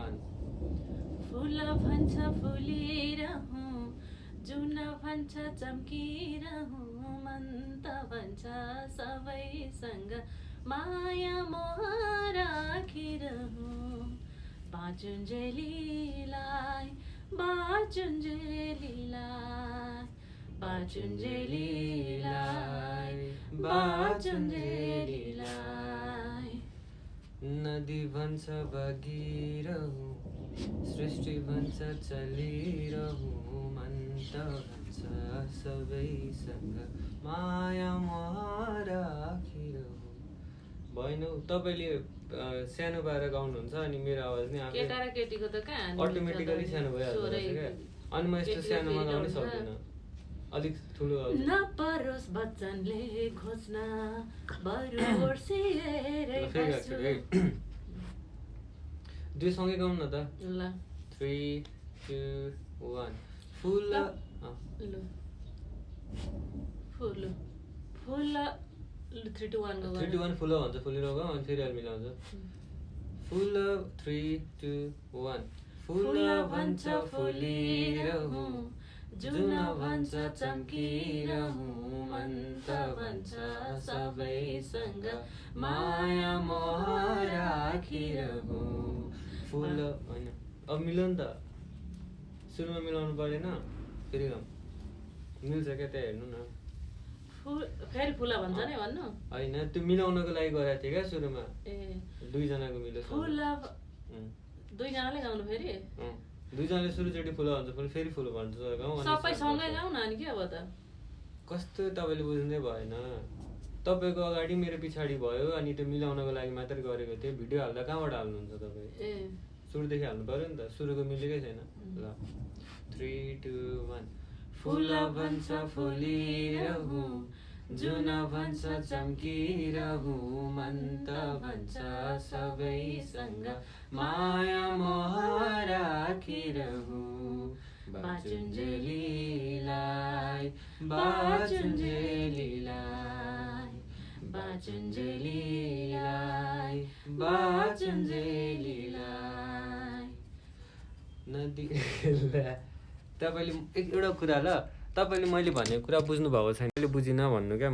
1 फुल भन्छ फुलिरहँ जुन भन्छ चम्किरहँ मन त भन्छ सबैसँग माया मोह राखिरहँ बाँचुन्जेलीलाई बाँचुन्जेलीलाई बाँचुन्जेलीलाई बाँचुन्जेलीलाई नदी भन्छ बगिरहँ सृष्टि भन्छ चलिरहँ मन त भन्छ सबैसँग माया मोह राखिरहँ भएन तपाईँले सानो पाएर गाउनुहुन्छ अनि मेरो आवाज नै आफै केटा र केटीको त कहाँ अटोमेटिकली सानो भइहाल्छ क्या अनि म यस्तो सानोमा गाउनै सक्दिनँ अलिक ठुलो गाउँछु नपरोस् बच्चनले खोज्न बरु ओर्सिएरै बस्छु दुई सँगै गाउँ न त ल 3 2 1 फुल ल फुल फुल 3 2 1 3 2 1 फुल भन्छ फुलेर गाउँ अनि फेरि अलि मिलाउँछ फुल 3 2 1 फुल भन्छ फुलिरहँ जुन भन्छ चम्किरहँ मन त भन्छ सबैसँग माया मोह राखिरहँ फुल होइन अब मिल्यो नि त सुरुमा मिलाउनु परेन फेरि गाउँ मिल्छ क्या त्यहाँ हेर्नु न फेरि फुला भन्छ नि भन्नु होइन त्यो मिलाउनको लागि गरेको थिएँ क्या सुरुमा ए दुईजनाको मिल्यो फुल दुईजनाले गाउनु फेरि दुईजनाले सुरुचोटि फुल भन्छ फेरि फुल भन्छ गाउँ सबै सँगै गाउँ न अनि के अब त कस्तो तपाईँले बुझ्दै भएन तपाईँको अगाडि मेरो पछाडि भयो अनि त्यो मिलाउनको लागि मात्रै गरेको थिएँ भिडियो हाल्दा कहाँबाट हाल्नुहुन्छ तपाईँ ए सुरुदेखि हाल्नु पऱ्यो नि त सुरुको मिलेकै छैन ल 3 2 1 फुल भन्छ फुलिरहँ जुन भन्छ चम्किरहँ मन त भन्छ सबैसँग माया मोह राखिरहँ बाँचुन्जेलीलाई बाँचुन्जेलीलाई बाँचुन्जेलीलाई बाँचुन्जेलीलाई नदी तपाईँले एउटा कुरा ल तपाईँले मैले भनेको कुरा बुझ्नु भएको छैन मैले बुझिनँ भन्नु क्या म